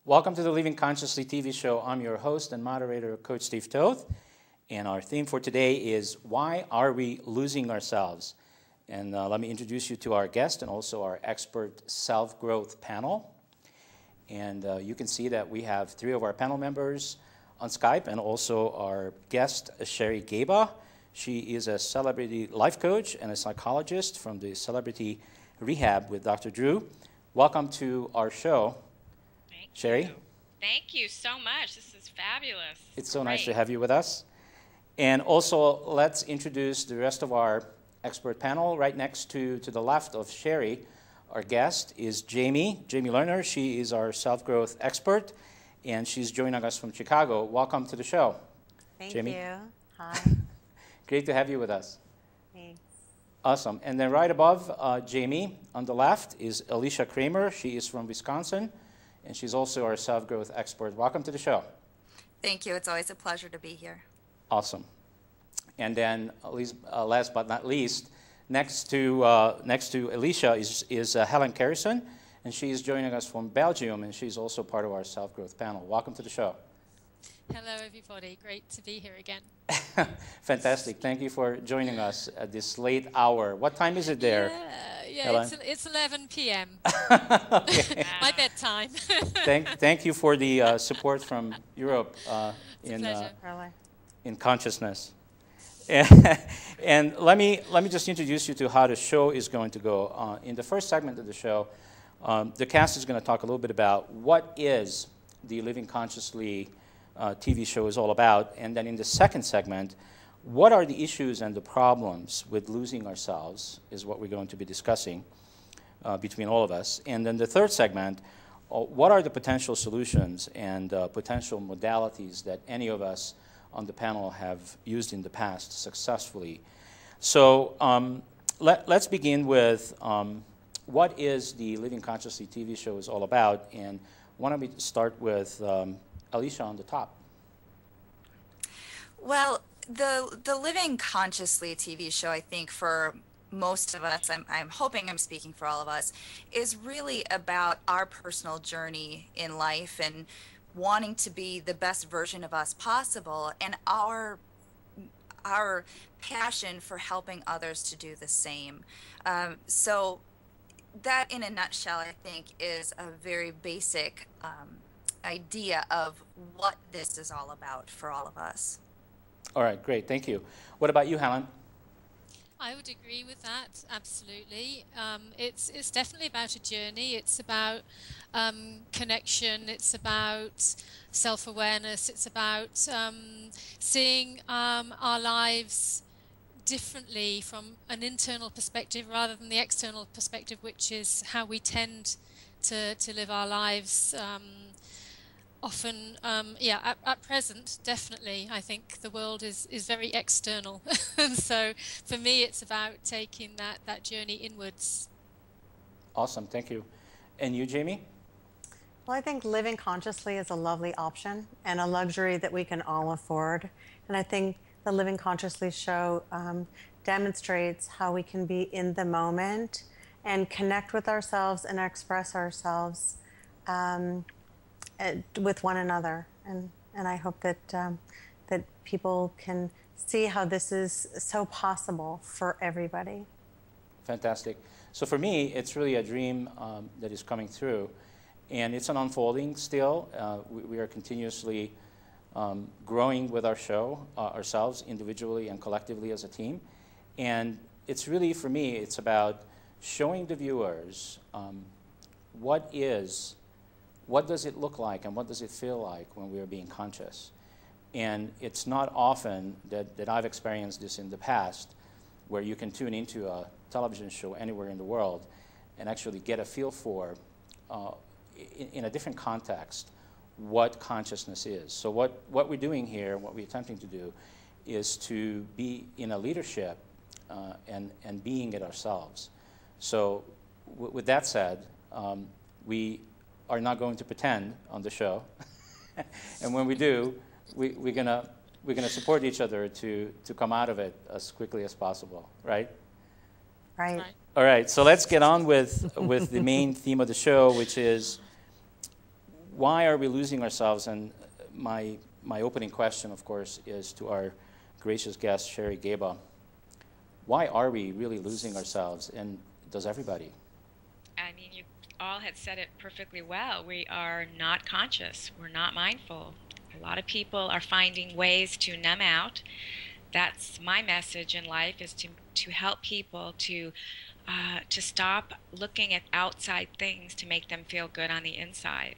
Welcome to the Living Consciously TV show. I'm your host and moderator, Coach Steve Toth. And our theme for today is, why are we losing ourselves? And let me introduce you to our guest and also our expert self-growth panel. And you can see that we have 3 of our panel members on Skype and also our guest, Sherry Gaba. She is a celebrity life coach and a psychologist from the Celebrity Rehab with Dr. Drew. Welcome to our show. Sherry? Thank you so much. This is fabulous. It's so nice to have you with us. And also, let's introduce the rest of our expert panel. Right next to the left of Sherry, our guest is Jamie Lerner. She is our self-growth expert, and she's joining us from Chicago. Welcome to the show, Jamie. Thank you. Hi. Great to have you with us. Thanks. Awesome. And then right above Jamie, on the left, is Alicia Kramer. She is from Wisconsin, and she's also our self-growth expert. Welcome to the show. Thank you. It's always a pleasure to be here. Awesome. And then, last but not least, next to Alicia is Helen Carrison, and she's joining us from Belgium, and she's also part of our self-growth panel. Welcome to the show. Hello, everybody. Great to be here again. Fantastic. Thank you for joining us at this late hour. What time is it there? Yeah, it's 11 p.m. My bedtime. Thank you for the support from Europe in consciousness. And let me just introduce you to how the show is going to go. In the first segment of the show, the cast is going to talk a little bit about what is the Living Consciously TV show is all about. And then in the second segment, what are the issues and the problems with losing ourselves is what we're going to be discussing between all of us. And then the third segment, what are the potential solutions and potential modalities that any of us on the panel have used in the past successfully. So let's begin with what is the Living Consciously TV show is all about. And why don't we start with Alicia on the top. Well, the Living Consciously TV show, I think for most of us, I'm hoping I'm speaking for all of us, is really about our personal journey in life and wanting to be the best version of us possible, and our passion for helping others to do the same. So that, in a nutshell, I think is a very basic idea of what this is all about for all of us. All right, great, thank you. What about you, Helen? I would agree with that, absolutely. It's definitely about a journey. It's about connection. It's about self-awareness. It's about seeing our lives differently from an internal perspective rather than the external perspective, which is how we tend to live our lives. Often, at present, definitely, I think the world is very external. And so for me, it's about taking that journey inwards. Awesome, thank you. And you, Jamie? Well, I think living consciously is a lovely option and a luxury that we can all afford. And I think the Living Consciously show demonstrates how we can be in the moment and connect with ourselves and express ourselves with one another, and I hope that that people can see how this is so possible for everybody. Fantastic. So for me, it's really a dream that is coming through, and it's an unfolding still. We are continuously growing with our show, ourselves individually and collectively as a team, and it's really, for me, it's about showing the viewers what does it look like and what does it feel like when we are being conscious. And it's not often that I've experienced this in the past, where you can tune into a television show anywhere in the world and actually get a feel for, in a different context, what consciousness is. So what we're doing here, what we're attempting to do, is to be in a leadership and being it ourselves. So with that said, we are not going to pretend on the show, and when we do, we're gonna support each other to come out of it as quickly as possible, right? Right. All right. So let's get on with the main theme of the show, which is why are we losing ourselves? And my opening question, of course, is to our gracious guest, Sherry Gaba. Why are we really losing ourselves, and does everybody? I mean, you all had said it perfectly well. We are not conscious. We're not mindful. A lot of people are finding ways to numb out. That's my message in life, is to help people to stop looking at outside things to make them feel good on the inside.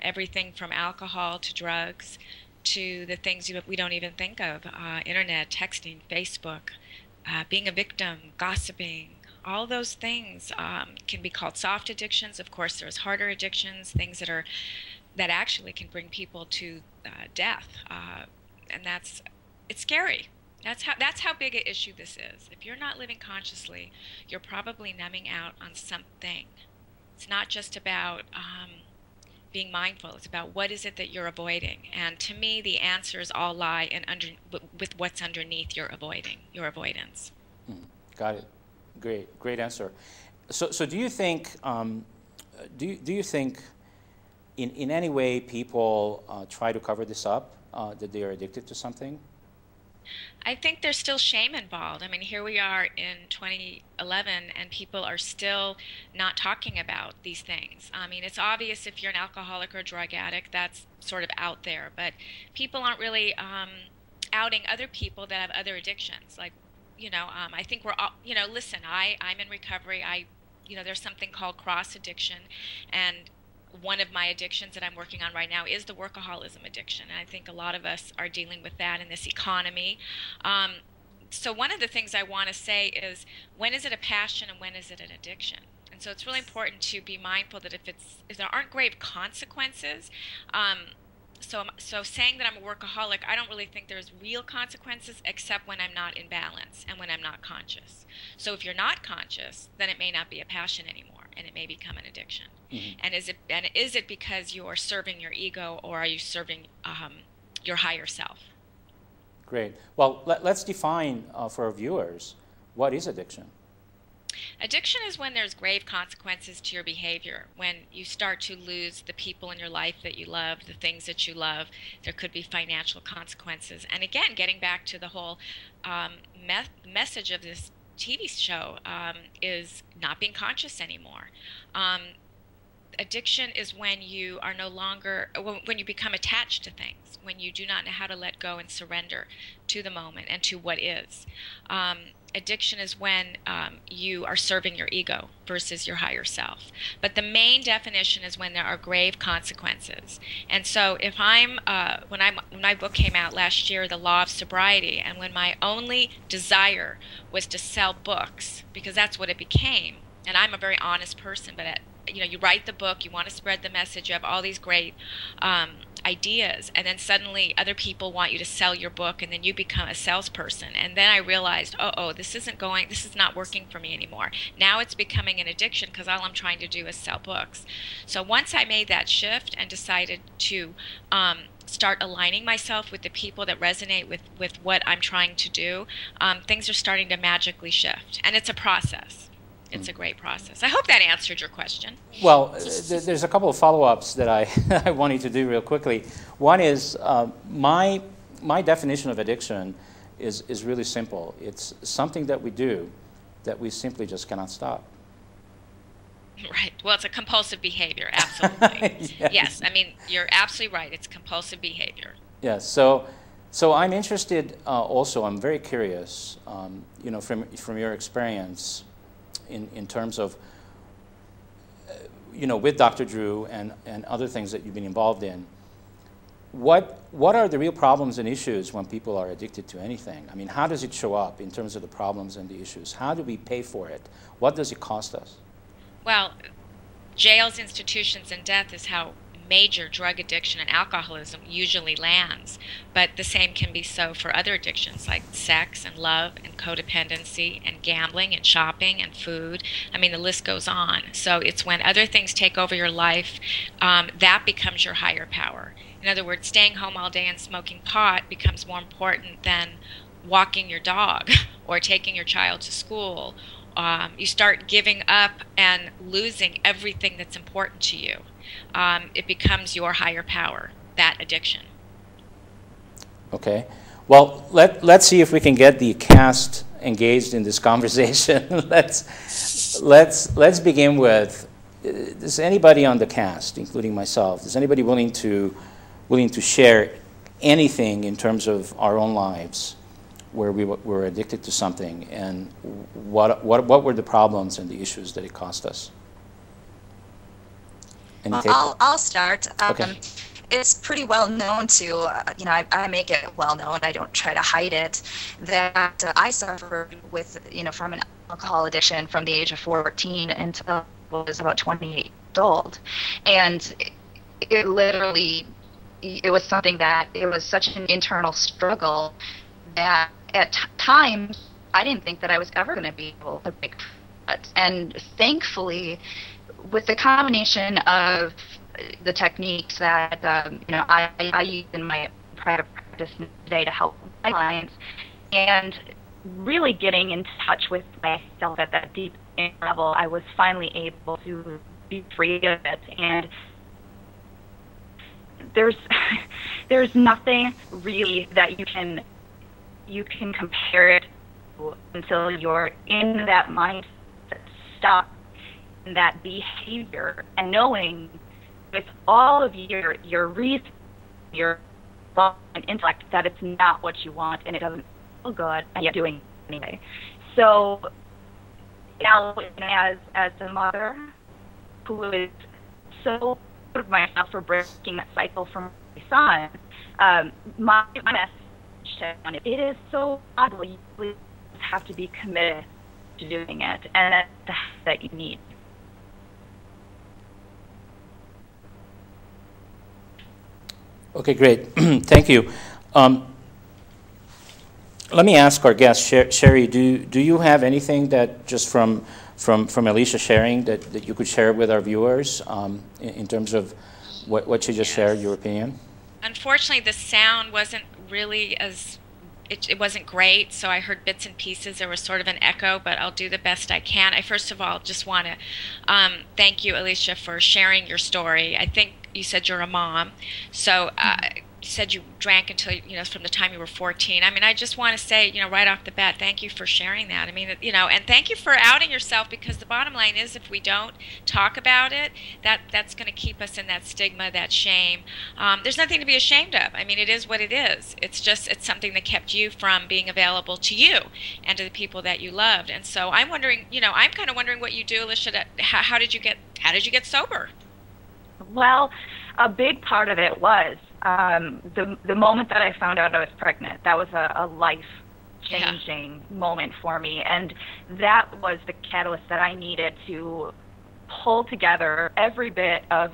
Everything from alcohol to drugs to the things we don't even think of, internet, texting, Facebook, being a victim, gossiping. All those things can be called soft addictions. Of course, there's harder addictions, things that actually can bring people to death, and it's scary. That's how big an issue this is. If you're not living consciously, you're probably numbing out on something. It's not just about being mindful. It's about what is it that you're avoiding. And to me, the answers all lie with what's underneath your avoidance. Got it. Great answer. So do you think do you think in any way people try to cover this up, that they are addicted to something? I think there's still shame involved. I mean, here we are in 2011 and people are still not talking about these things. I mean, it's obvious if you're an alcoholic or a drug addict, that's sort of out there, but people aren't really outing other people that have other addictions. Like, I think we're all, listen, I'm in recovery. There's something called cross addiction, and one of my addictions that I'm working on right now is the workaholism addiction. And I think a lot of us are dealing with that in this economy. So one of the things I want to say is, when is it a passion and when is it an addiction? And so it's really important to be mindful that if there aren't grave consequences, so saying that I'm a workaholic, I don't really think there's real consequences except when I'm not in balance and when I'm not conscious. So if you're not conscious, then it may not be a passion anymore, and it may become an addiction. Mm-hmm. And is it because you are serving your ego, or are you serving your higher self? Great. Well, let's define for our viewers, what is addiction? Addiction is when there's grave consequences to your behavior, when you start to lose the people in your life that you love, the things that you love. There could be financial consequences. And again, getting back to the whole message of this TV show, is not being conscious anymore. Addiction is when you are no longer, when you become attached to things, when you do not know how to let go and surrender to the moment and to what is. Addiction is when you are serving your ego versus your higher self. But the main definition is when there are grave consequences. And so if when my book came out last year, The Law of Sobriety, and when my only desire was to sell books, because that's what it became, and I'm a very honest person, but you write the book, you want to spread the message, you have all these great ideas, and then suddenly other people want you to sell your book, and then you become a salesperson. And then I realized, this is not working for me anymore. Now it's becoming an addiction, because all I'm trying to do is sell books. So once I made that shift and decided to start aligning myself with the people that resonate with what I'm trying to do, things are starting to magically shift, and it's a process. It's a great process. I hope that answered your question. Well, there's a couple of follow-ups that I wanted to do real quickly. One is my definition of addiction is really simple. It's something that we do that we simply just cannot stop. Right. Well, it's a compulsive behavior, absolutely. Yes. Yes. I mean, you're absolutely right. It's compulsive behavior. Yes. So I'm interested also, I'm very curious, from your experience, in terms of, with Dr. Drew and other things that you've been involved in, what are the real problems and issues when people are addicted to anything? I mean, how does it show up in terms of the problems and the issues? How do we pay for it? What does it cost us? Well, jails, institutions, and death is how major drug addiction and alcoholism usually lands, but the same can be so for other addictions like sex and love and codependency and gambling and shopping and food. I mean, the list goes on. So it's when other things take over your life, that becomes your higher power. In other words, staying home all day and smoking pot becomes more important than walking your dog or taking your child to school you start giving up and losing everything that's important to you. It becomes your higher power, that addiction. Okay. Well, let's see if we can get the cast engaged in this conversation. let's begin with, is anybody on the cast, including myself, is anybody willing to share anything in terms of our own lives where we were addicted to something, and what were the problems and the issues that it cost us? I'll start. Okay. It's pretty well known to, I make it well known, I don't try to hide it, that I suffered with, from an alcohol addiction from the age of 14 until I was about 28 years old. And it literally, it was something that, it was such an internal struggle that at times I didn't think that I was ever going to be able to break it. And thankfully, with the combination of the techniques that I use in my private practice today to help my clients, and really getting in touch with myself at that deep level, I was finally able to be free of it. And there's nothing really that you can compare it to until you're in that mindset, stop in that behavior, and knowing with all of your reason, your thought and intellect, that it's not what you want and it doesn't feel good, and yet doing it anyway. So now, as a mother who is so proud of myself for breaking that cycle from my son, my message to him, it is so valuable. You really have to be committed to doing it, and that's the that you need. Okay, great. Thank you. Let me ask our guest, Sherry, do you have anything that just from Alicia sharing that you could share with our viewers in terms of what she just shared, your opinion? Unfortunately, the sound wasn't really it wasn't great, so I heard bits and pieces. There was sort of an echo, but I'll do the best I can. I first of all just want to thank you, Alicia, for sharing your story. I think you said you're a mom, so you said you drank until, from the time you were 14. I mean, I just want to say, right off the bat, thank you for sharing that. I mean, and thank you for outing yourself, because the bottom line is, if we don't talk about it, that's going to keep us in that stigma, that shame. There's nothing to be ashamed of. I mean, it is what it is. It's something that kept you from being available to you and to the people that you loved. And so I'm wondering, I'm kind of wondering what you do, Alicia. How did you get sober? Well, a big part of it was the moment that I found out I was pregnant. That was a life-changing moment for me, and that was the catalyst that I needed to pull together every bit of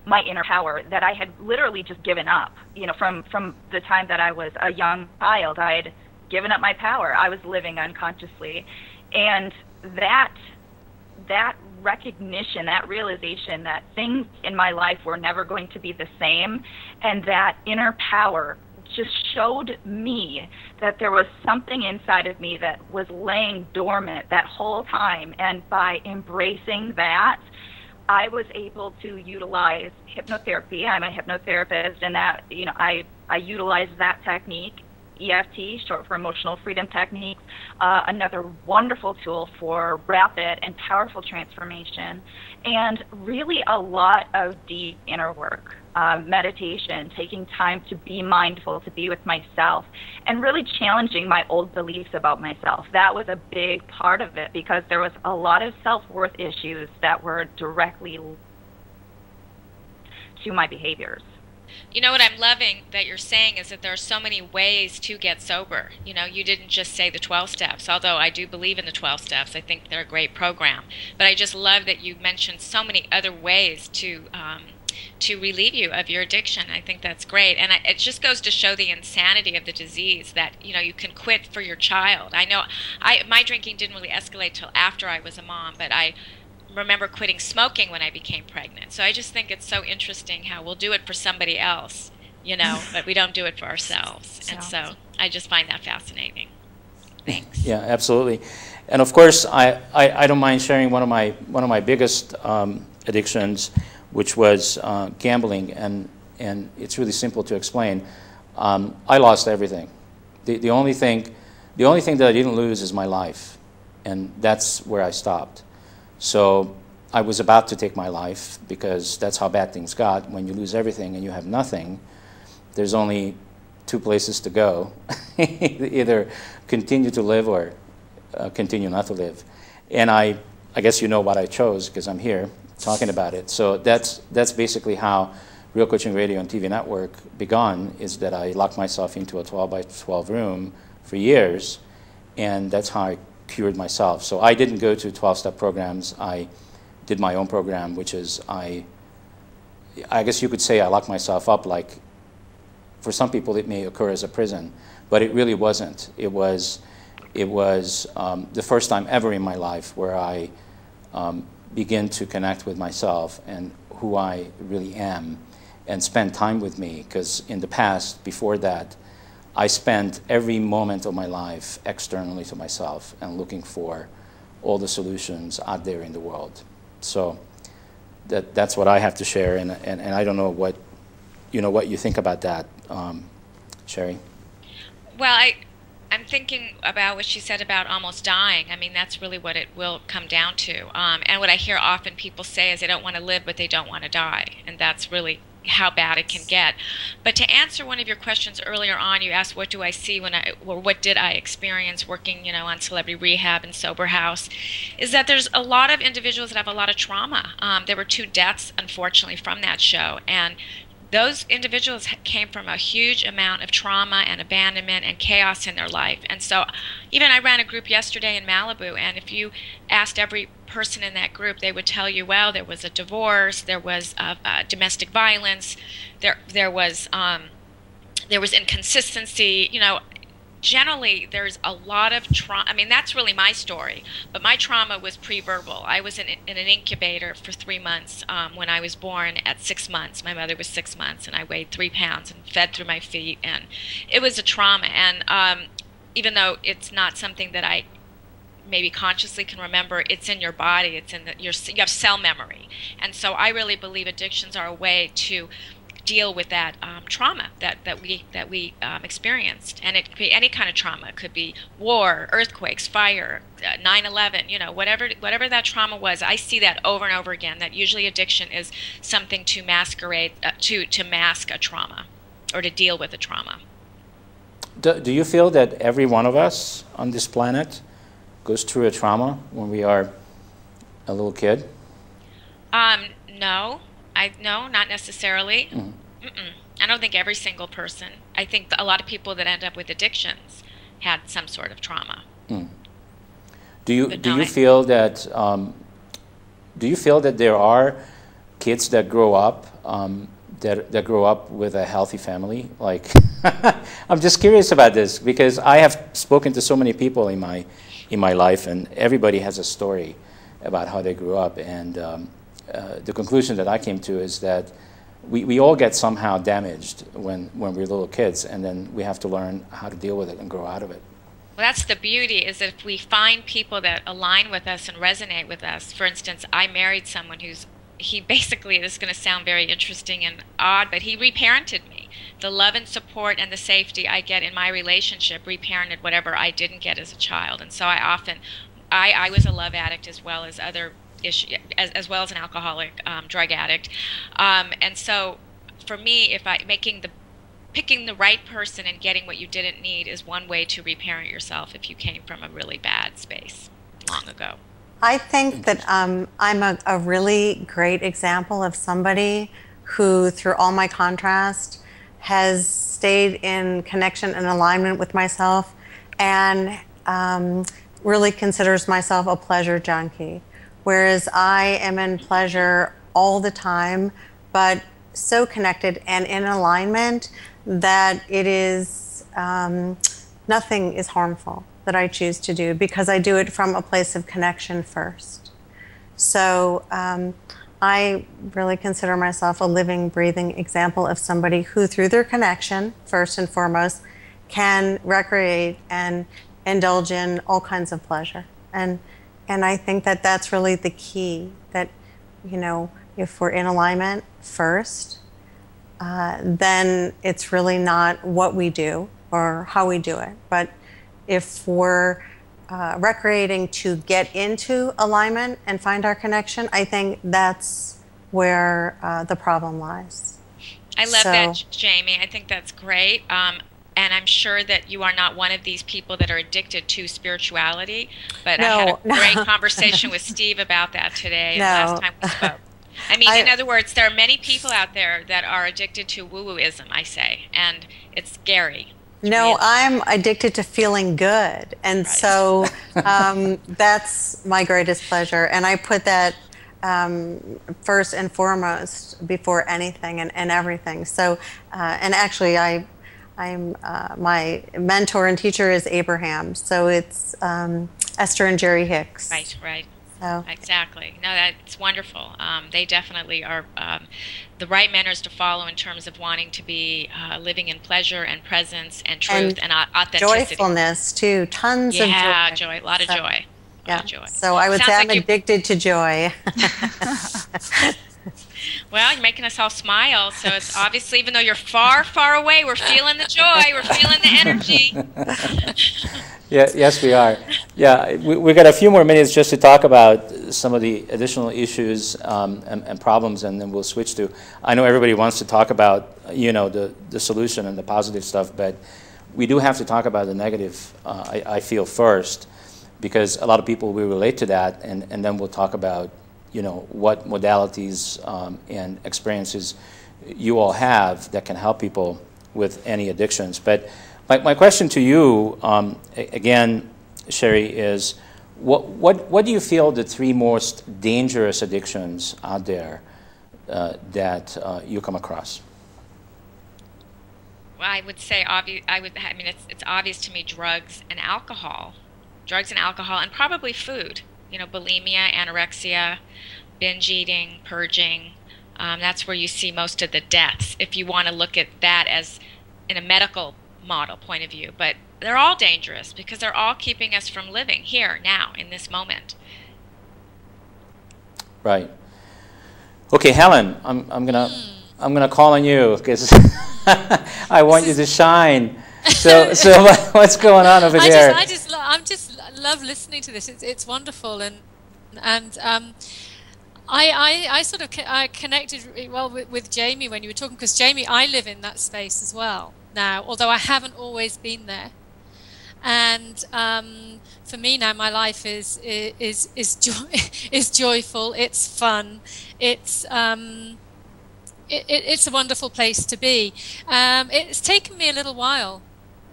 my inner power that I had literally just given up. From the time that I was a young child, I had given up my power. I was living unconsciously, and that recognition, that realization that things in my life were never going to be the same, and that inner power just showed me that there was something inside of me that was laying dormant that whole time. And by embracing that, I was able to utilize hypnotherapy. I'm a hypnotherapist, and that, I utilize that technique, EFT, short for Emotional Freedom Techniques, another wonderful tool for rapid and powerful transformation, and really a lot of deep inner work, meditation, taking time to be mindful, to be with myself, and really challenging my old beliefs about myself. That was a big part of it, because there was a lot of self-worth issues that were directly to my behaviors. What I'm loving that you're saying is that there are so many ways to get sober. You didn't just say the 12 steps, although I do believe in the 12 steps. I think they're a great program. But I just love that you mentioned so many other ways to relieve you of your addiction. I think that's great. And it just goes to show the insanity of the disease, that, you can quit for your child. I know my drinking didn't really escalate till after I was a mom, but I remember quitting smoking when I became pregnant. So I just think it's so interesting how we'll do it for somebody else, but we don't do it for ourselves. And so I just find that fascinating. Thanks. Yeah, absolutely. And of course, I don't mind sharing one of my biggest addictions, which was gambling, and it's really simple to explain. I lost everything. The only thing that I didn't lose is my life, and that's where I stopped. So I was about to take my life because that's how bad things got. When you lose everything and you have nothing, there's only two places to go: either continue to live or continue not to live. And I guess you know what I chose because I'm here talking about it. So that's basically how Real Coaching Radio and TV Network began, is that I locked myself into a 12 by 12 room for years, and that's how I cured myself. So I didn't go to 12-step programs. I did my own program, which is I guess you could say I locked myself up. Like, for some people it may occur as a prison, but it really wasn't. It was the first time ever in my life where I begin to connect with myself and who I really am, and spend time with me. Because in the past, before that, I spent every moment of my life externally to myself and looking for all the solutions out there in the world. So that's what I have to share, and I don't know what you think about that, Sherry. Well, I'm thinking about what she said about almost dying. I mean, that's really what it will come down to. And what I hear often people say is they don't want to live, but they don't want to die. And that's really how bad it can get. But to answer one of your questions earlier on, you asked, what do I see or what did I experience working, on Celebrity Rehab and Sober House, is that there's a lot of individuals that have a lot of trauma. There were 2 deaths, unfortunately, from that show. And those individuals came from a huge amount of trauma and abandonment and chaos in their life. And so even I ran a group yesterday in Malibu, and if you asked every person in that group, they would tell you, well, there was a divorce, there was domestic violence, there was inconsistency. Generally there's a lot of trauma. I mean, that's really my story, but my trauma was pre-verbal. I was in an incubator for 3 months when I was born. At 6 months, my mother was 6 months, and I weighed 3 pounds and fed through my feet, and it was a trauma. And even though it's not something that I maybe consciously can remember, it's in your body, it's in you have cell memory. And so I really believe addictions are a way to deal with that trauma that we experienced. And it could be any kind of trauma. It could be war, earthquakes, fire, 9/11, whatever that trauma was. I see that over and over again, that usually addiction is something to masquerade, to mask a trauma or to deal with a trauma. Do you feel that every one of us on this planet goes through a trauma when we are a little kid? No. No, not necessarily. Mm. I don't think every single person. I think a lot of people that end up with addictions had some sort of trauma. Mm. Do you feel that there are kids that grow up that grow up with a healthy family? Like, I'm just curious about this because I have spoken to so many people in my life, and everybody has a story about how they grew up, and the conclusion that I came to is that we all get somehow damaged when we're little kids, and then we have to learn how to deal with it and grow out of it. Well, that's the beauty, is that if we find people that align with us and resonate with us. For instance, I married someone he basically, this is going to sound very interesting and odd, but he reparented me. The love and support and the safety I get in my relationship reparented whatever I didn't get as a child. And so I was a love addict as well as other as well as an alcoholic, drug addict, and so for me, picking the right person and getting what you didn't need is one way to reparent yourself if you came from a really bad space long ago. I think that I'm a really great example of somebody who, through all my contrast, has stayed in connection and alignment with myself, and really considers myself a pleasure junkie. Whereas I am in pleasure all the time, but so connected and in alignment that it is, nothing is harmful that I choose to do, because I do it from a place of connection first. So I really consider myself a living, breathing example of somebody who, through their connection, first and foremost, can recreate and indulge in all kinds of pleasure. And I think that that's really the key, that, you know, if we're in alignment first, then it's really not what we do or how we do it. But if we're recreating to get into alignment and find our connection, I think that's where the problem lies. I love that, Jamie. I think that's great. And I'm sure that you are not one of these people that are addicted to spirituality. But I had a great conversation with Steve about that today, last time we spoke. I mean, in other words, there are many people out there that are addicted to woo-wooism, I say, and it's scary. No, I'm addicted to feeling good. And so that's my greatest pleasure. And I put that first and foremost before anything and everything. So, and actually I'm my mentor and teacher is Abraham. So it's Esther and Jerry Hicks. Right, right. So. Exactly. No, that's wonderful. They definitely are the right mentors to follow in terms of wanting to be living in pleasure and presence and truth and authenticity. Joyfulness too. Tons of joy. Yeah, joy. A lot of joy. Yeah. So I would say I'm addicted to joy. Well, you're making us all smile. So it's obviously, even though you're far, far away, we're feeling the joy. We're feeling the energy. Yeah, yes, we are. Yeah, we got a few more minutes just to talk about some of the additional issues and problems, and then we'll switch to. I know everybody wants to talk about, you know, the solution and the positive stuff, but we do have to talk about the negative. I feel first, because a lot of people will relate to that, and then we'll talk about, you know, what modalities and experiences you all have that can help people with any addictions. But my question to you, again, Sherry, is what do you feel the three most dangerous addictions out there that you come across? Well, I would say I mean, it's obvious to me: drugs and alcohol, and probably food. You know, bulimia, anorexia, binge eating, purging. That's where you see most of the deaths, if you want to look at that as in a medical model point of view. But they're all dangerous because they're all keeping us from living here, now, in this moment. Right. Okay, Helen, I'm gonna call on you because I want you to shine. So what's going on over there? I just love listening to this. It's wonderful, and I sort of connected well with Jamie when you were talking, because Jamie, I live in that space as well now, although I haven't always been there. And for me now, my life is joyful. It's fun. It's a wonderful place to be. It's taken me a little while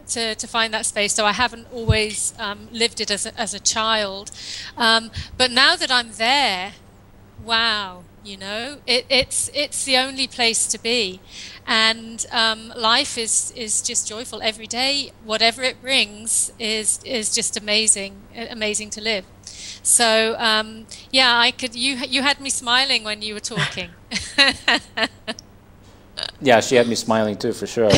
to find that space, so I haven't always lived it as a child. But now that I'm there, wow, you know, it's the only place to be, and life is just joyful every day. Whatever it brings is just amazing to live. So yeah, you had me smiling when you were talking. Yeah, she had me smiling too, for sure.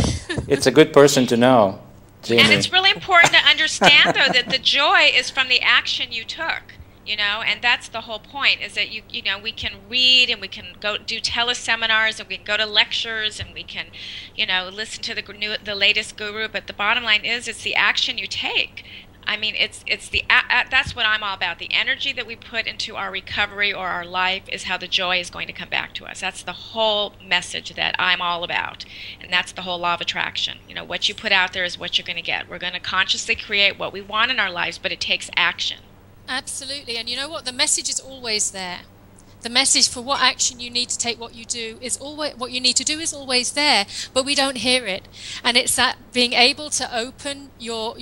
It's a good person to know, Jamie. And it's really important to understand, though, that the joy is from the action you took. You know, and that's the whole point, is that you know, we can read and we can go do teleseminars and we can go to lectures and we can, you know, listen to the latest guru, but the bottom line is it's the action you take. I mean, it's that's what I'm all about. The energy that we put into our recovery or our life is how the joy is going to come back to us. That's the whole message that I'm all about, and that's the whole law of attraction. You know, what you put out there is what you're going to get. We're going to consciously create what we want in our lives, but it takes action. Absolutely. And you know what? The message is always there. The message for what action you need to take, what you do is always, what you need to do is always there, but we don't hear it. And it's that being able to open your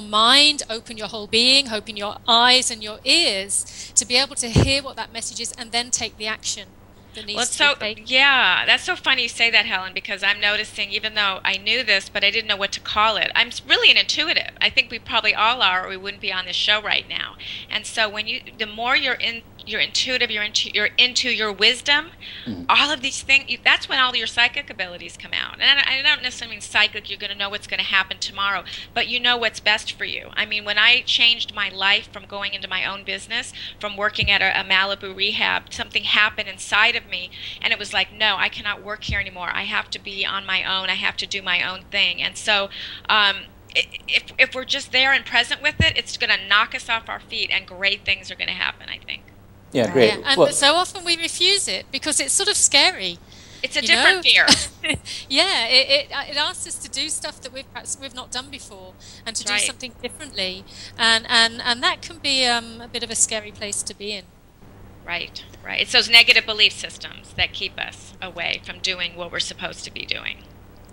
mind, open your whole being, open your eyes and your ears to be able to hear what that message is and then take the action. that Well, needs it's to be so, taken. yeah, that's so funny you say that, Helen, because I'm noticing, even though I knew this, but I didn't know what to call it. Really an intuitive. I think we probably all are, or we wouldn't be on this show right now. And so the more you're intuitive, you're into your wisdom, all of these things, that's when all your psychic abilities come out. And I don't necessarily mean psychic, you're going to know what's going to happen tomorrow, but you know what's best for you. I mean, when I changed my life from going into my own business, from working at a Malibu rehab, something happened inside of me, and it was like, no, I cannot work here anymore. I have to be on my own. I have to do my own thing. And so, if we're just there and present with it, it's going to knock us off our feet, and great things are going to happen, I think. Yeah, great. Yeah, and Well, so often we refuse it because it's sort of scary. It's a different fear. Yeah, it asks us to do stuff that we've not done before, and to do Right. something differently, and that can be a bit of a scary place to be in. Right, right. It's those negative belief systems that keep us away from doing what we're supposed to be doing.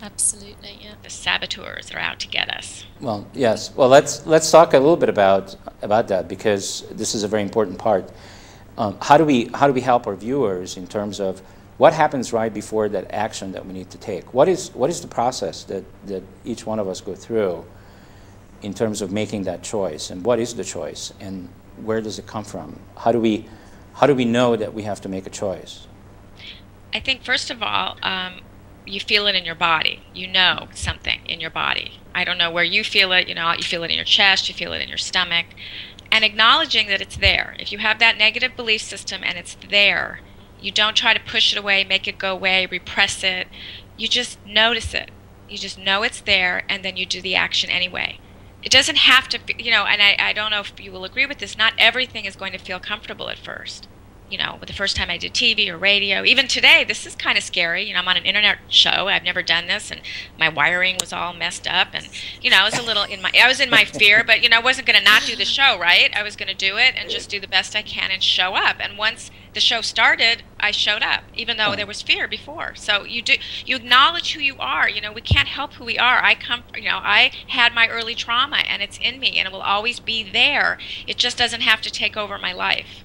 Absolutely, yeah. The saboteurs are out to get us. well, yes. Well, let's talk a little bit about that, because this is a very important part. How do we help our viewers in terms of what happens right before that action that we need to take? What is the process that each one of us go through in terms of making that choice, and what is the choice, and where does it come from? How do we know that we have to make a choice? I think, first of all, you feel it in your body. You know something in your body. I don't know where you feel it. You feel it in your chest. You feel it in your stomach. And acknowledging that it's there. If you have that negative belief system and it's there, you don't try to push it away, make it go away, repress it. You just notice it. You just know it's there, and then you do the action anyway. It doesn't have to, and I don't know if you will agree with this, not everything is going to feel comfortable at first. The first time I did TV or radio, even today, this is kind of scary. I'm on an internet show. I've never done this, and my wiring was all messed up, and I was a little I was in my fear, but I wasn't going to not do the show, right? I was going to do it and just do the best I can and show up. And once the show started, I showed up, even though there was fear before. So you acknowledge who you are. We can't help who we are. I had my early trauma, and it's in me, and it will always be there. It just doesn't have to take over my life.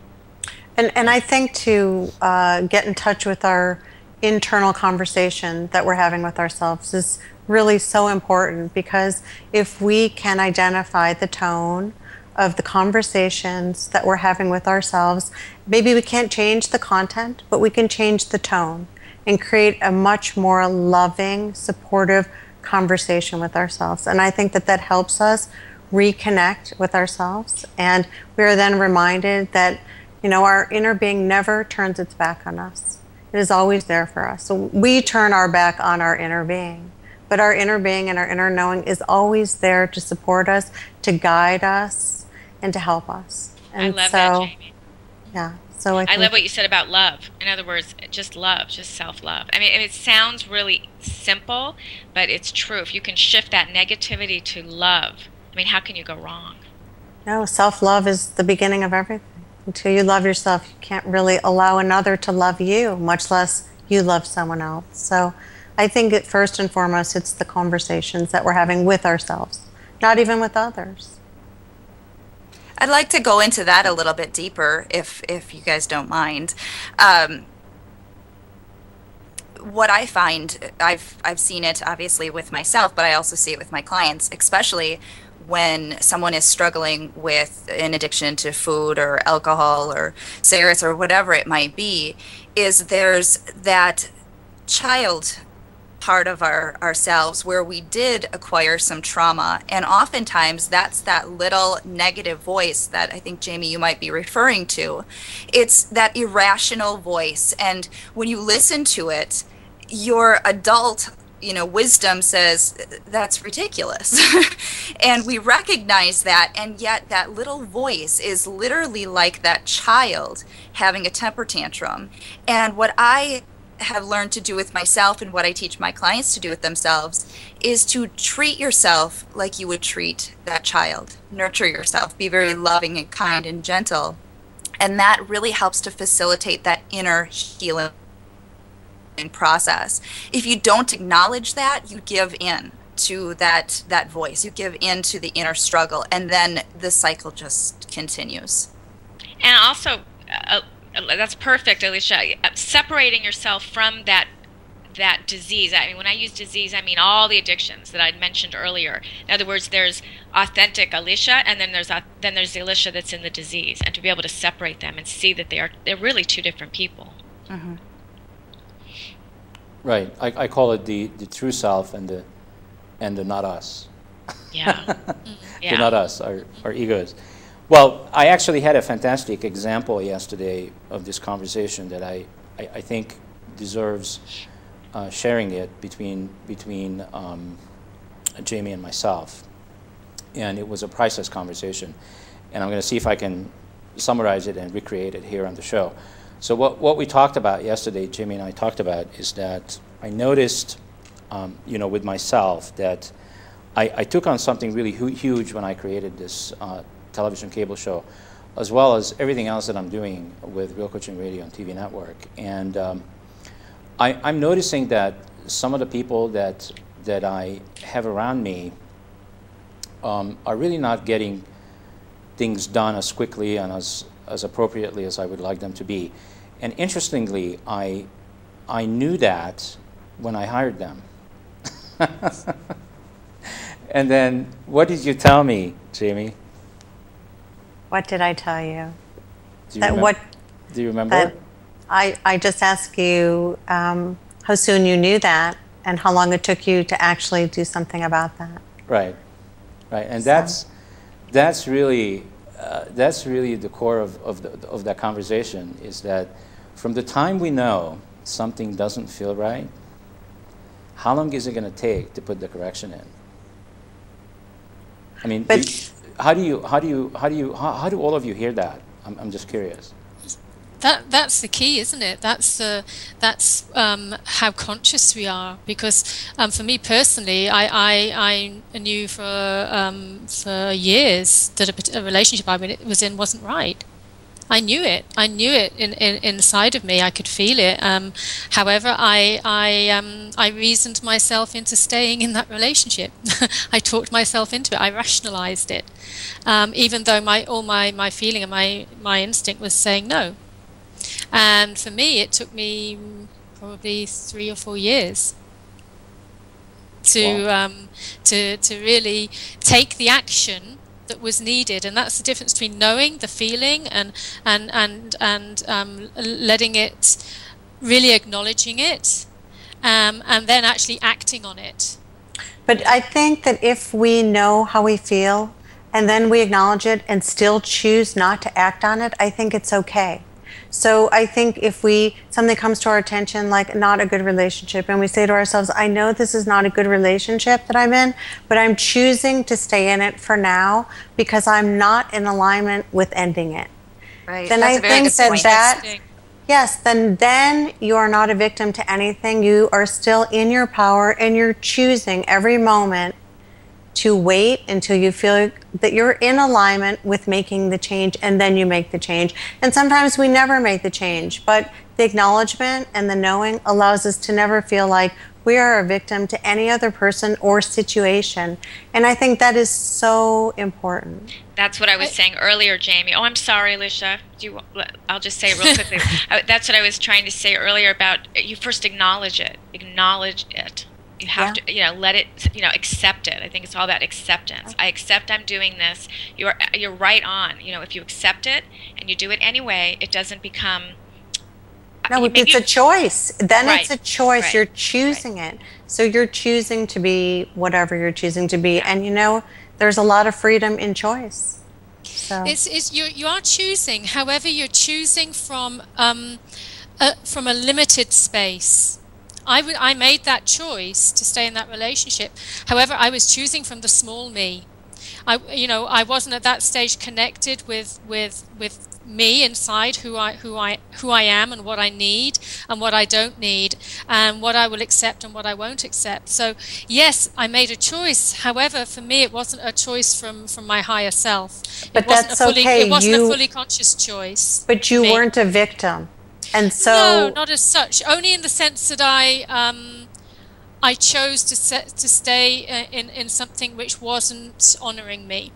And I think to get in touch with our internal conversation that we're having with ourselves is really so important, because if we can identify the tone of the conversations that we're having with ourselves, maybe we can't change the content, but we can change the tone and create a much more loving, supportive conversation with ourselves. And I think that helps us reconnect with ourselves. And we are then reminded that our inner being never turns its back on us. It is always there for us. So we turn our back on our inner being, but our inner being and our inner knowing is always there to support us, to guide us, and to help us. And I love that, Jamie. Yeah. So I love what you said about love. In other words, just love, just self-love. I mean, it sounds really simple, but it's true. If you can shift that negativity to love, how can you go wrong? No, self-love is the beginning of everything. Until you love yourself, you can't really allow another to love you, much less you love someone else. So I think that first and foremost, it's the conversations that we're having with ourselves, not even with others. I'd like to go into that a little bit deeper, if you guys don't mind. What I find, I've seen it obviously with myself, but I also see it with my clients, especially when someone is struggling with an addiction to food or alcohol or cigarettes or whatever it might be, is there's that child part of ourselves where we did acquire some trauma, and oftentimes that's that little negative voice that I think, Jamie, you might be referring to. It's that irrational voice, and when you listen to it, your adult wisdom says that's ridiculous. And we recognize that, and yet that little voice is literally like that child having a temper tantrum. And what I have learned to do with myself, and what I teach my clients to do with themselves, is to treat yourself like you would treat that child. Nurture yourself, be very loving and kind and gentle. And that really helps to facilitate that inner healing process. If you don't acknowledge that, you give in to that voice. You give in to the inner struggle, and then the cycle just continues. And also, That's perfect, Alicia. Separating yourself from that disease. I mean, when I use disease, I mean all the addictions that I'd mentioned earlier. In other words, there's authentic Alicia, and then there's the Alicia that's in the disease, and to be able to separate them and see that they're really two different people. Mm-hmm. Right. I call it the true self and the not us. Yeah. The not us, our egos. Well, I actually had a fantastic example yesterday of this conversation that I think deserves sharing it between Jamie and myself. And it was a priceless conversation. And I'm going to see if I can summarize it and recreate it here on the show. So what we talked about yesterday, Jamie and I talked about, is that I noticed, with myself that I took on something really huge when I created this television cable show, as well as everything else that I'm doing with Real Coaching Radio and TV Network. And I'm noticing that some of the people that I have around me are really not getting things done as quickly and as appropriately as I would like them to be. And interestingly, I knew that when I hired them. And then what did you tell me, Jamie? What did I tell you? Do you remember? I just asked you how soon you knew that and how long it took you to actually do something about that. Right, and that's really the core of that conversation, is that from the time we know something doesn't feel right, how long is it going to take to put the correction in? I mean, how do all of you hear that? I'm just curious. That's the key, isn't it? That's how conscious we are. Because for me personally, I knew for years that a relationship I was in wasn't right. I knew it. I knew it inside of me. I could feel it. However, I reasoned myself into staying in that relationship. I talked myself into it. I rationalized it, even though all my feeling and my instinct was saying no. And for me, it took me probably 3 or 4 years to really take the action that was needed. And that's the difference between knowing the feeling and letting it, really acknowledging it, and then actually acting on it. But I think that if we know how we feel and then we acknowledge it and still choose not to act on it, I think it's okay. So I think if something comes to our attention, like not a good relationship, and we say to ourselves, I know this is not a good relationship that I'm in, but I'm choosing to stay in it for now because I'm not in alignment with ending it. Right. Then That's I a very think good point. yes, then you are not a victim to anything. You are still in your power, and you're choosing every moment to wait until you feel that you're in alignment with making the change, and then you make the change. And sometimes we never make the change, but the acknowledgement and the knowing allows us to never feel like we are a victim to any other person or situation. And I think that is so important. That's what I was saying earlier, Jamie. Oh, I'm sorry, Alicia. I'll just say it real quickly. That's what I was trying to say earlier about you first acknowledge it. Acknowledge it. You have to, let it, accept it. I think it's all about acceptance. I accept I'm doing this. You're right on. If you accept it and you do it anyway, it doesn't become. No, it's a choice. Then it's a choice. Right. You're choosing it. So you're choosing to be whatever you're choosing to be, and there's a lot of freedom in choice. So you are choosing. However, you're choosing from a limited space. I made that choice to stay in that relationship. However, I was choosing from the small me. I wasn't at that stage connected with me inside, who I am and what I need and what I don't need, and what I will accept and what I won't accept. So yes, I made a choice. However, for me, it wasn't a choice from my higher self. But that's okay. It wasn't a fully conscious choice. But you weren't a victim. And so no, not as such. Only in the sense that I chose to stay in something which wasn't honoring me.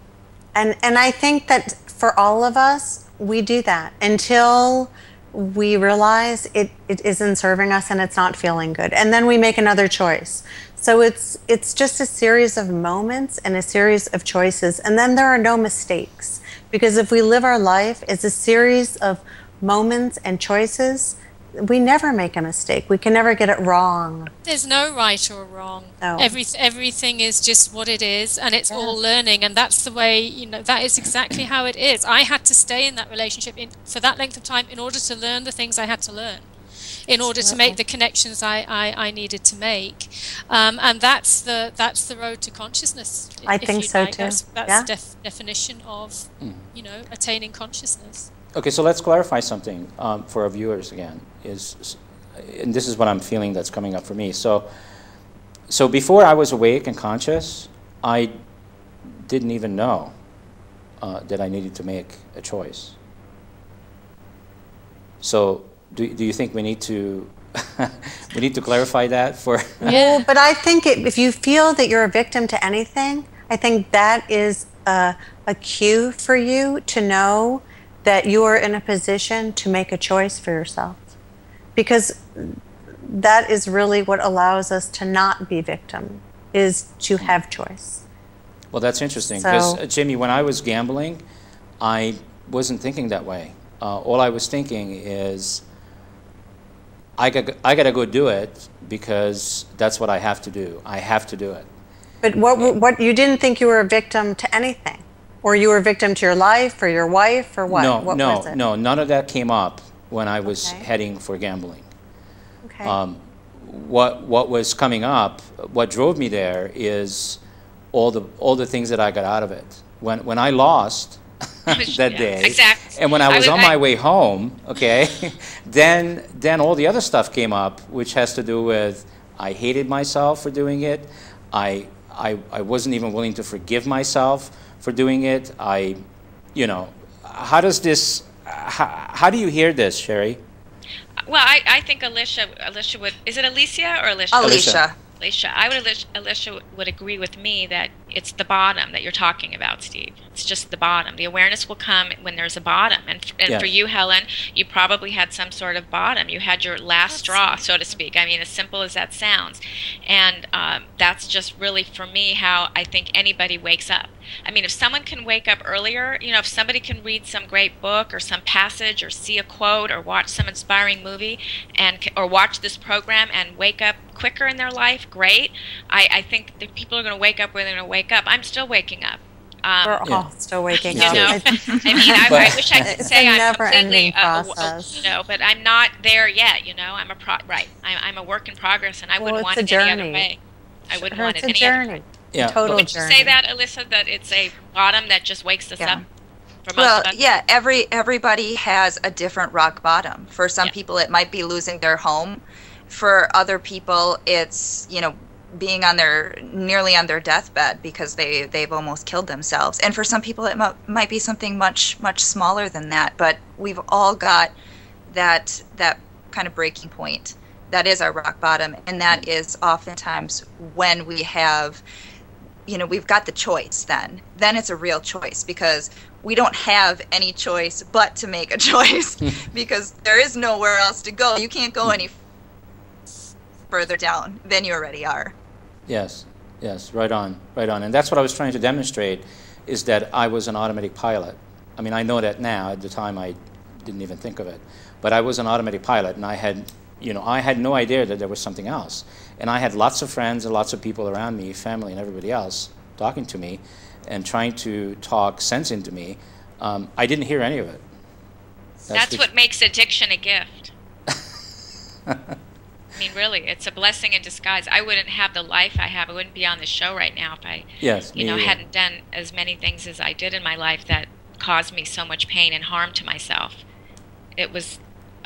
And I think that for all of us, we do that until we realize it isn't serving us and it's not feeling good. And then we make another choice. So it's just a series of moments and a series of choices. And then there are no mistakes. Because if we live our life as a series of moments and choices, we never make a mistake. We can never get it wrong. There's no right or wrong. No. Everything is just what it is, and it's all learning, and that's the way, you know, that is exactly how it is. I had to stay in that relationship for that length of time in order to learn the things I had to learn, in order to make the connections I needed to make, and that's the road to consciousness. I think so too. That's the definition of, you know, attaining consciousness. Okay, so let's clarify something for our viewers again. And this is what I'm feeling that's coming up for me. So before I was awake and conscious, I didn't even know that I needed to make a choice. So do you think we need to we need to clarify that for? Well, but I think if you feel that you're a victim to anything, I think that is a cue for you to know that you are in a position to make a choice for yourself. Because that is really what allows us to not be victim, is to have choice. Well, that's interesting, because Jimmy, when I was gambling, I wasn't thinking that way. All I was thinking is, I gotta go do it because that's what I have to do. I have to do it. But what you didn't think you were a victim to anything? Or you were a victim to your life, or your wife, or what? No, what no, was it? no. None of that came up when I was heading for gambling. Okay. What was coming up, what drove me there, is all the things that I got out of it. When I lost that day, exactly. and when I was on my way home, okay, then all the other stuff came up, which has to do with I hated myself for doing it. I wasn't even willing to forgive myself for doing it. You know, how does this? How do you hear this, Sherry? Well, I think Alicia would. Is it Alicia or Alicia? Alicia. Alicia would agree with me that it's the bottom that you're talking about, Steve. It's just the bottom. The awareness will come when there's a bottom. And for you, Helen, you probably had some sort of bottom. You had your last straw, so to speak. I mean, as simple as that sounds. And that's just really, for me, how I think anybody wakes up. I mean, if someone can wake up earlier, you know, if somebody can read some great book or some passage or see a quote or watch some inspiring movie or watch this program and wake up quicker in their life, great. I think that people are going to wake up when they're going to wake up. I'm still waking up. We're all still waking up. You know, I wish I could say I'm completely, process. you know, but I'm not there yet. You know, I'm a work in progress, and I wouldn't want it any other way. I wouldn't want it any other way. Yeah. Total Would you journey. say that, Alyssa, that it's a bottom that just wakes us up? For most of us? Yeah, everybody has a different rock bottom. For some people, it might be losing their home. For other people, it's, you know, being nearly on their deathbed because they've almost killed themselves. And for some people, it might be something much smaller than that. But we've all got that kind of breaking point. That is our rock bottom, and that is oftentimes when we have, you know, we've got the choice. Then it's a real choice, because we don't have any choice but to make a choice because there is nowhere else to go. You can't go any further down than you already are. Yes, right on. And that's what I was trying to demonstrate, is that I was an automatic pilot. I mean, I know that now. At the time, I didn't even think of it. But I was an automatic pilot, and I had no idea that there was something else. And I had lots of friends and lots of people around me, family and everybody else, talking to me and trying to talk sense into me. I didn't hear any of it. That's what makes addiction a gift. I mean, really, it's a blessing in disguise. I wouldn't have the life I have. I wouldn't be on the show right now if I, hadn't done as many things as I did in my life that caused me so much pain and harm to myself. It was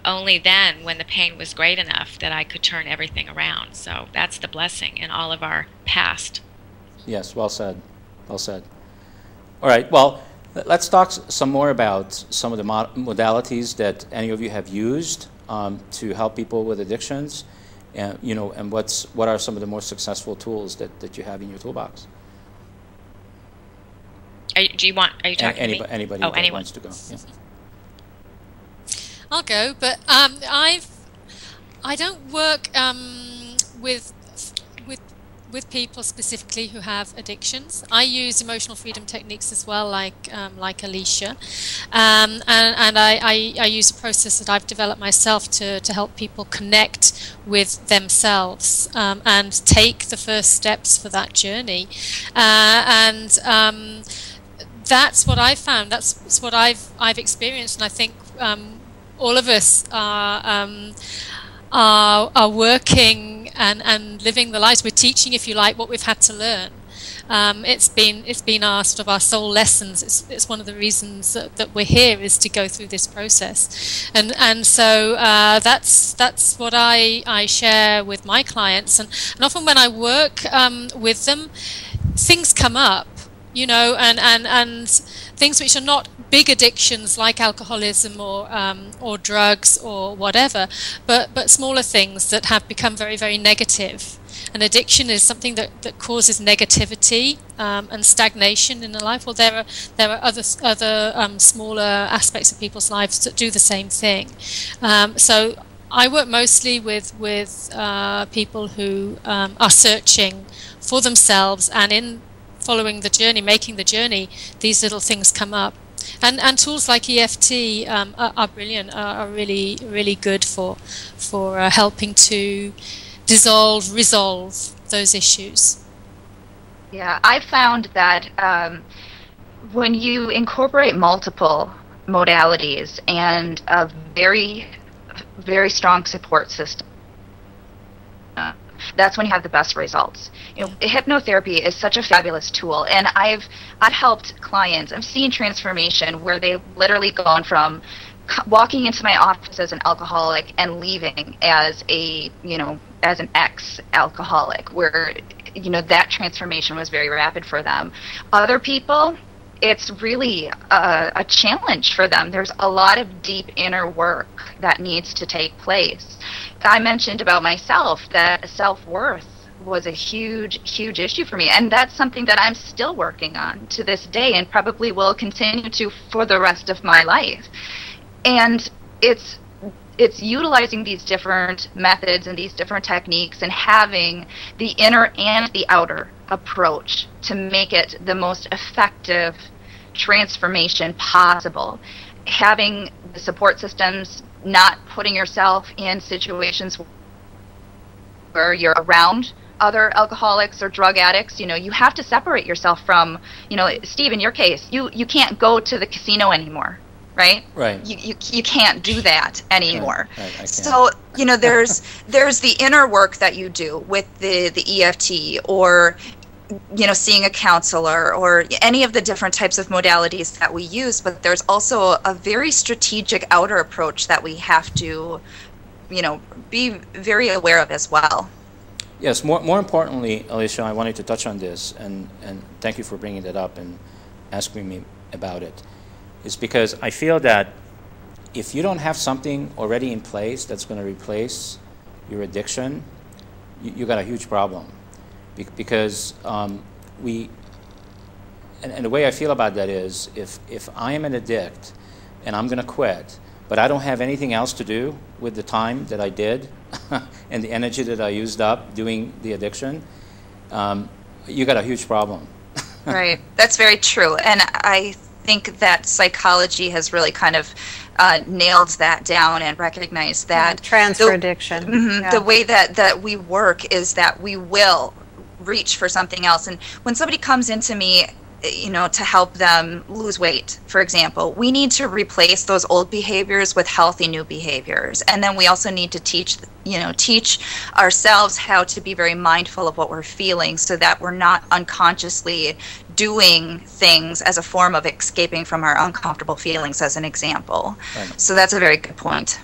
only then, when the pain was great enough, that I could turn everything around. So that's the blessing in all of our past. Yes, well said. Well said. All right, well, let's talk some more about some of the modalities that any of you have used to help people with addictions, and and what are some of the more successful tools that you have in your toolbox? Are you talking to me? Anybody Oh, that anyone. wants to go. Yeah. I'll go, but I don't work with with people specifically who have addictions. I use emotional freedom techniques as well, like Alicia, and I use a process that I've developed myself to help people connect with themselves and take the first steps for that journey, and that's what I've found. That's what I've experienced, and I think all of us are working and living the lives. We're teaching, if you like, what we've had to learn. It's been our sort of our soul lessons. It's one of the reasons that we're here, is to go through this process, and so that's what I share with my clients, and often when I work with them, things come up, you know, and things which are not big addictions like alcoholism or drugs or whatever, but smaller things that have become very, very negative. And addiction is something that causes negativity and stagnation in the life. Well, there are other smaller aspects of people's lives that do the same thing. So I work mostly with people who are searching for themselves, and in following the journey, making the journey, these little things come up. And tools like EFT are brilliant, are really, really good for helping to resolve those issues. Yeah, I found that when you incorporate multiple modalities and a very, very strong support system, that's when you have the best results. You know, hypnotherapy is such a fabulous tool, and I've helped clients. I've seen transformation where they've literally gone from walking into my office as an alcoholic and leaving as as an ex-alcoholic, where that transformation was very rapid for them. Other people, it's really a challenge for them. There's a lot of deep inner work that needs to take place. I mentioned about myself that self-worth was a huge, huge issue for me, and that's something that I'm still working on to this day, and probably will continue to for the rest of my life. And it's utilizing these different methods and these different techniques, and having the inner and the outer approach to make it the most effective transformation possible. Having the support systems, not putting yourself in situations where you're around other alcoholics or drug addicts. You have to separate yourself from, Steve, in your case, you can't go to the casino anymore, right? Right. You can't do that anymore. Right. I can't. So, there's the inner work that you do with the EFT, or seeing a counselor, or any of the different types of modalities that we use, but there's also a very strategic outer approach that we have to, be very aware of as well. Yes, more importantly, Alicia, I wanted to touch on this, and thank you for bringing that up and asking me about it, is because I feel that if you don't have something already in place that's going to replace your addiction, you got a huge problem. Because and the way I feel about that is, if I am an addict and I'm going to quit, but I don't have anything else to do with the time that I did and the energy that I used up doing the addiction, you got a huge problem. Right. That's very true. And I think that psychology has really kind of nailed that down and recognized that transfer addiction. Yeah. The way that we work is that we will reach for something else. And when somebody comes into me, to help them lose weight, for example, we need to replace those old behaviors with healthy new behaviors. And then we also need to teach ourselves how to be very mindful of what we're feeling, so that we're not unconsciously doing things as a form of escaping from our uncomfortable feelings, as an example. Right. So that's a very good point.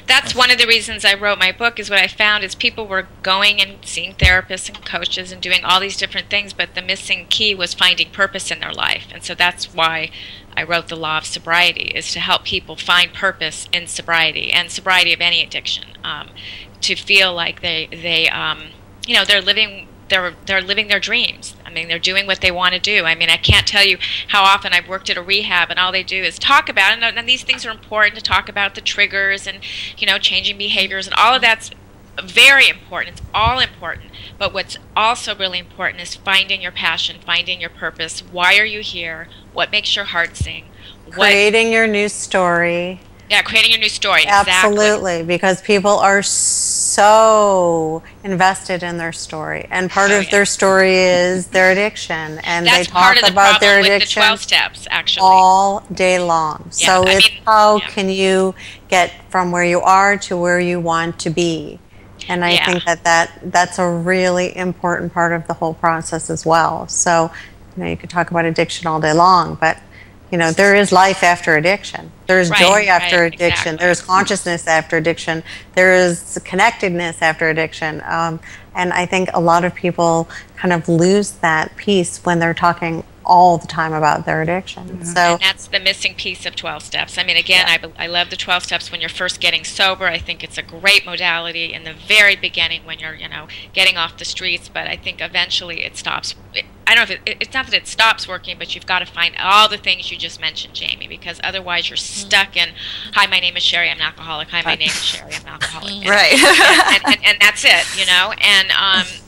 That's one of the reasons I wrote my book, is what I found is people were going and seeing therapists and coaches and doing all these different things, but the missing key was finding purpose in their life. And so that's why I wrote The Law of Sobriety, is to help people find purpose in sobriety, and sobriety of any addiction, to feel like they're living their dreams. I mean, they're doing what they want to do. I mean, I can't tell you how often I've worked at a rehab and all they do is talk about it. And these things are important to talk about, the triggers and, you know, changing behaviors and all of that's very important. It's all important. But what's also really important is finding your passion, finding your purpose. Why are you here? What makes your heart sing? Creating your new story. Yeah, creating your new story. Absolutely, exactly. because people are so invested in their story, and part of their story is their addiction, and That's they talk about their addiction with the 12 steps, actually, all day long. Yeah, so it's how yeah. can you get from where you are to where you want to be, and I think that's a really important part of the whole process as well. So, you know, you could talk about addiction all day long, but you know, there is life after addiction. There is joy after addiction. Exactly. There is consciousness after addiction. There is connectedness after addiction. And I think a lot of people kind of lose that piece when they're talking all the time about their addiction. Mm-hmm. So and that's the missing piece of 12 steps. I mean, again, I love the 12 steps when you're first getting sober. I think it's a great modality in the very beginning when you're, you know, getting off the streets. But I think eventually it stops. I don't know if it's not that it stops working, but you've got to find all the things you just mentioned, Jamie, because otherwise you're stuck in, hi, my name is Sherry, I'm an alcoholic. Hi, my name is Sherry, I'm an alcoholic. Right. And that's it, you know. And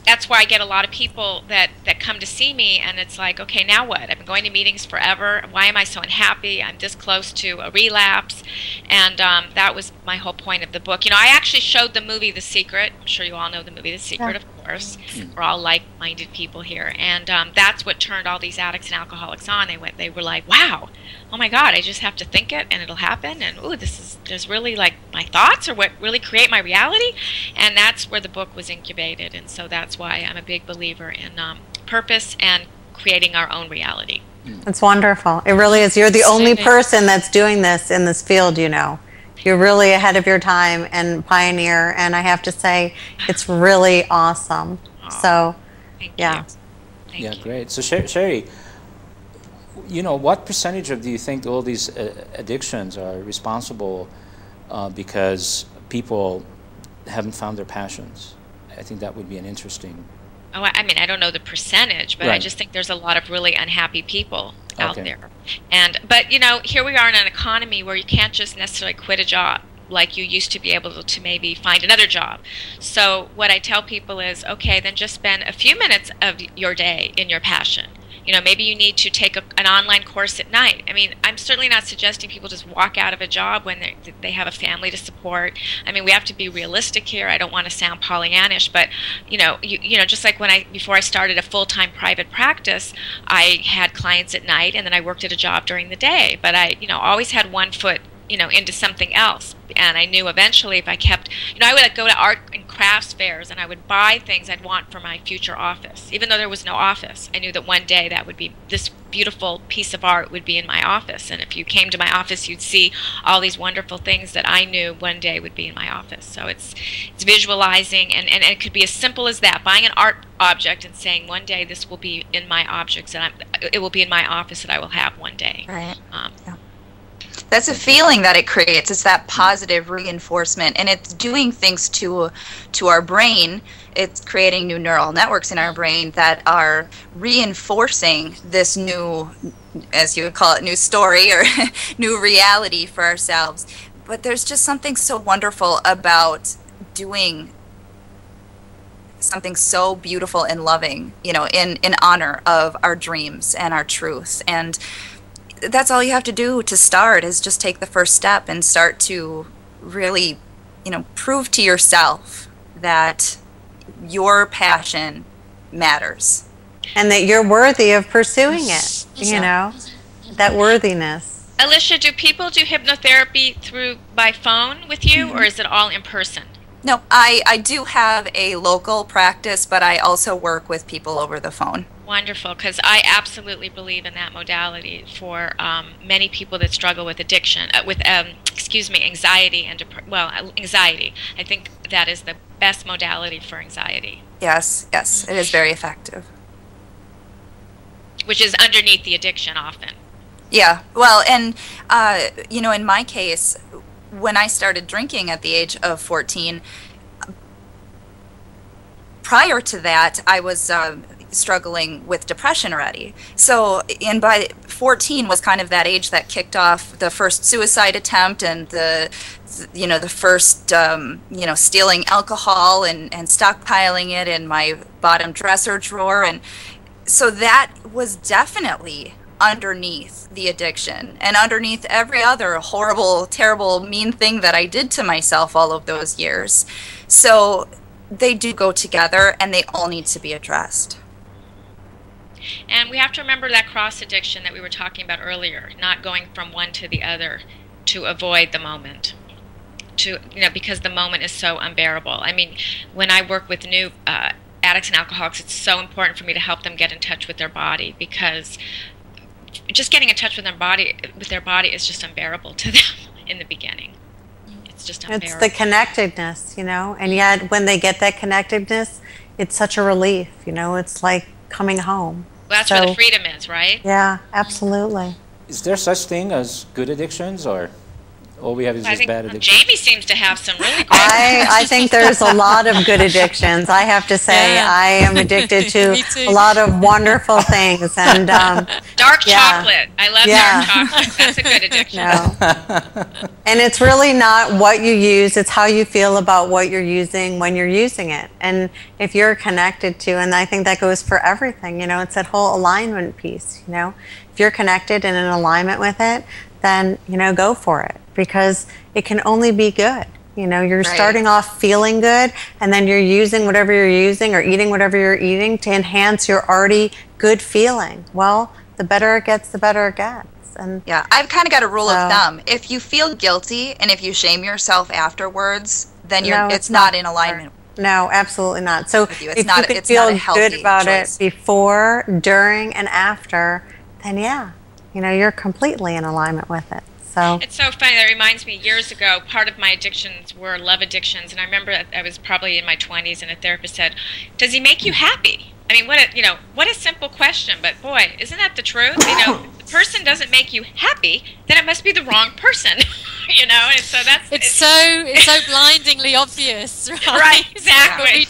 that's why I get a lot of people that come to see me, and it's like, okay, now what? I've been going to meetings forever. Why am I so unhappy? I'm this close to a relapse. And that was my whole point of the book. You know, I actually showed the movie The Secret. I'm sure you all know the movie The Secret, of course. We're all like-minded people here. And that's what turned all these addicts and alcoholics on. They were like, wow, oh my God, I just have to think it and it'll happen. And ooh, there's really like my thoughts are what really create my reality. And that's where the book was incubated. And so that's why I'm a big believer in purpose and creating our own reality. it's wonderful. It really is. You're the only person that's doing this in this field, you know. You're really ahead of your time and pioneer. And I have to say, it's really awesome. So, yeah. Yeah, great. So Sherry, you know, what percentage do you think all these addictions are responsible because people haven't found their passions? I think that would be an interesting. Oh, I mean, I don't know the percentage, but I just think there's a lot of really unhappy people out there. But you know, here we are in an economy where you can't just necessarily quit a job like you used to be able to maybe find another job. So what I tell people is, okay, then just spend a few minutes of your day in your passion. You know, maybe you need to take an online course at night. I mean, I'm certainly not suggesting people just walk out of a job when they have a family to support. I mean, we have to be realistic here. I don't want to sound Pollyannish, but you know, just like before I started a full-time private practice, I had clients at night, and then I worked at a job during the day. But I, you know, always had one foot, you know, into something else. And I knew eventually if I kept, you know, I would go to art and crafts fairs and I would buy things I'd want for my future office. Even though there was no office, I knew that one day that would be, this beautiful piece of art would be in my office. And if you came to my office, you'd see all these wonderful things that I knew one day would be in my office. So it's visualizing, and it could be as simple as that, buying an art object and saying one day this will be in my objects, and it will be in my office that I will have one day. Right. That's a feeling that it creates. It's that positive reinforcement, and it's doing things to our brain. It's creating new neural networks in our brain that are reinforcing this new, as you would call it, new story or new reality for ourselves. But there's just something so wonderful about doing something so beautiful and loving, you know, in honor of our dreams and our truth. And that's all you have to do to start, is just take the first step and start to really, you know, prove to yourself that your passion matters. And that you're worthy of pursuing it, you know, that worthiness. Alicia, do people do hypnotherapy by phone with you, or is it all in person? No, I do have a local practice, but I also work with people over the phone. Wonderful, because I absolutely believe in that modality for many people that struggle with addiction, anxiety and anxiety. I think that is the best modality for anxiety. Yes, it is very effective. Which is underneath the addiction often. Yeah, well, and you know, in my case, when I started drinking at the age of 14, prior to that, I was struggling with depression already. So, and by 14 was kind of that age that kicked off the first suicide attempt and the first, stealing alcohol and stockpiling it in my bottom dresser drawer. And so that was definitely underneath the addiction and underneath every other horrible, terrible, mean thing that I did to myself all of those years. So they do go together, and they all need to be addressed. And we have to remember that cross addiction that we were talking about earlier, not going from one to the other to avoid the moment, because the moment is so unbearable. I mean, when I work with new addicts and alcoholics, it's so important for me to help them get in touch with their body, because just getting in touch with their body is just unbearable to them in the beginning. It's just unbearable. It's the connectedness, and yet when they get that connectedness, it's such a relief, it's like coming home. Well, that's where the freedom is, right? Yeah, absolutely. Is there such thing as good addictions, or all we have is just bad addictions? Jamie seems to have some really good I think there's a lot of good addictions. I have to say, I am addicted to a lot of wonderful things. And dark chocolate. I love dark chocolate. That's a good addiction. No. And it's really not what you use, it's how you feel about what you're using when you're using it. And if you're connected to, and I think that goes for everything, it's that whole alignment piece, If you're connected and in alignment with it, then, go for it, because it can only be good. You're starting off feeling good, and then you're using whatever you're using or eating whatever you're eating to enhance your already good feeling. Well, the better it gets, the better it gets. And yeah, I've kind of got a rule of thumb. If you feel guilty and if you shame yourself afterwards, then it's not in alignment. No, absolutely not. So if you could it's feel not a healthy good about choice. it before, during, and after, then you're completely in alignment with it. So it's so funny. That reminds me, years ago, part of my addictions were love addictions, and I remember I was probably in my 20s, and a therapist said, "Does he make you happy?" I mean, what a simple question, but boy, isn't that the truth? The person doesn't make you happy, then it must be the wrong person, And so it's so blindingly obvious, right? Right, exactly.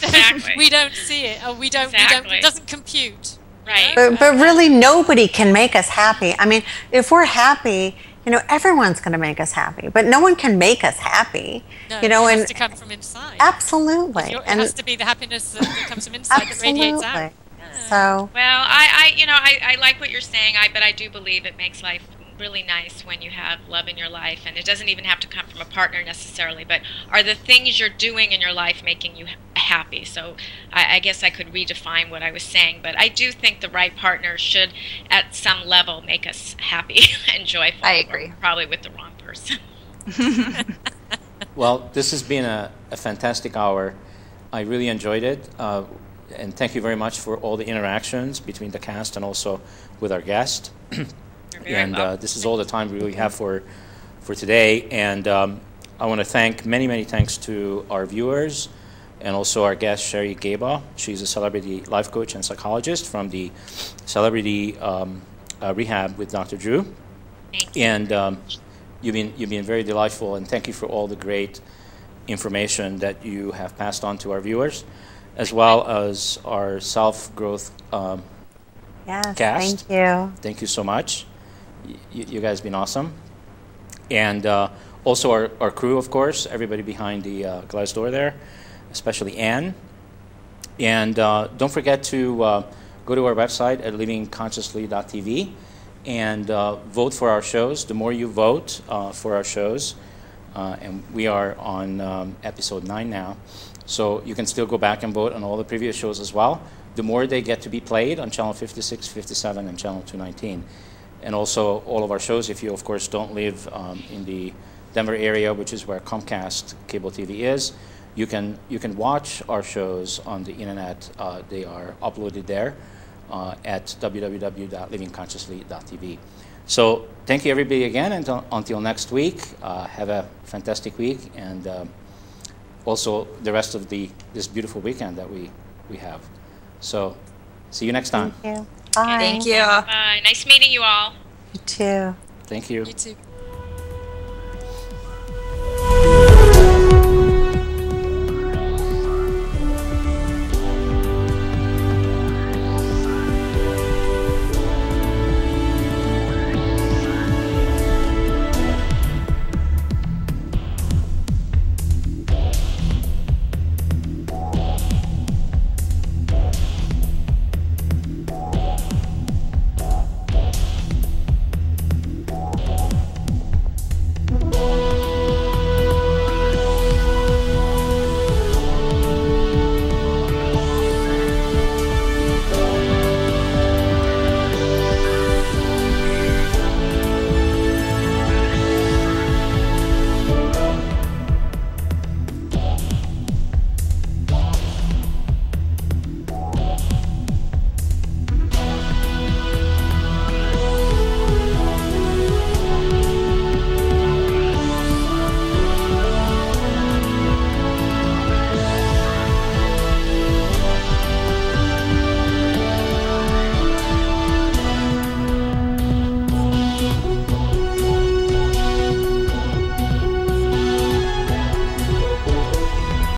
We don't see it, or we don't. It doesn't compute. Right. But really, nobody can make us happy. I mean, if we're happy, everyone's going to make us happy, but no one can make us happy. No, it has to come from inside. Absolutely. It has to be the happiness that comes from inside that radiates out. So. Well, I like what you're saying, but I do believe it makes life really nice when you have love in your life, and it doesn't even have to come from a partner necessarily, but are the things you're doing in your life making you happy? So I guess I could redefine what I was saying, but I do think the right partner should at some level make us happy and joyful. I agree. Probably with the wrong person. Well, this has been a fantastic hour. I really enjoyed it, and thank you very much for all the interactions between the cast and also with our guest. And this is all the time we really have for today. And I want to thank many thanks to our viewers and also our guest, Sherry Gaba. She's a celebrity life coach and psychologist from the Celebrity Rehab with Dr. Drew. Thank you. And you've been very delightful, and thank you for all the great information that you have passed on to our viewers, as well as our self-growth yes, cast. Thank you. Thank you so much. You guys have been awesome. And also our crew, of course, everybody behind the glass door there, especially Anne. And don't forget to go to our website at livingconsciously.tv and vote for our shows. The more you vote for our shows, and we are on episode 9 now, so you can still go back and vote on all the previous shows as well. The more they get to be played on channel 56, 57, and channel 219. And also all of our shows, if you, of course, don't live in the Denver area, which is where Comcast cable TV is, you can watch our shows on the internet. They are uploaded there at www.livingconsciously.tv. So thank you, everybody, again, and until next week. Have a fantastic week, and also the rest of this beautiful weekend that we have. So see you next time. Thank you. Bye. Thank you. Bye. Nice meeting you all. You too. Thank you. You too.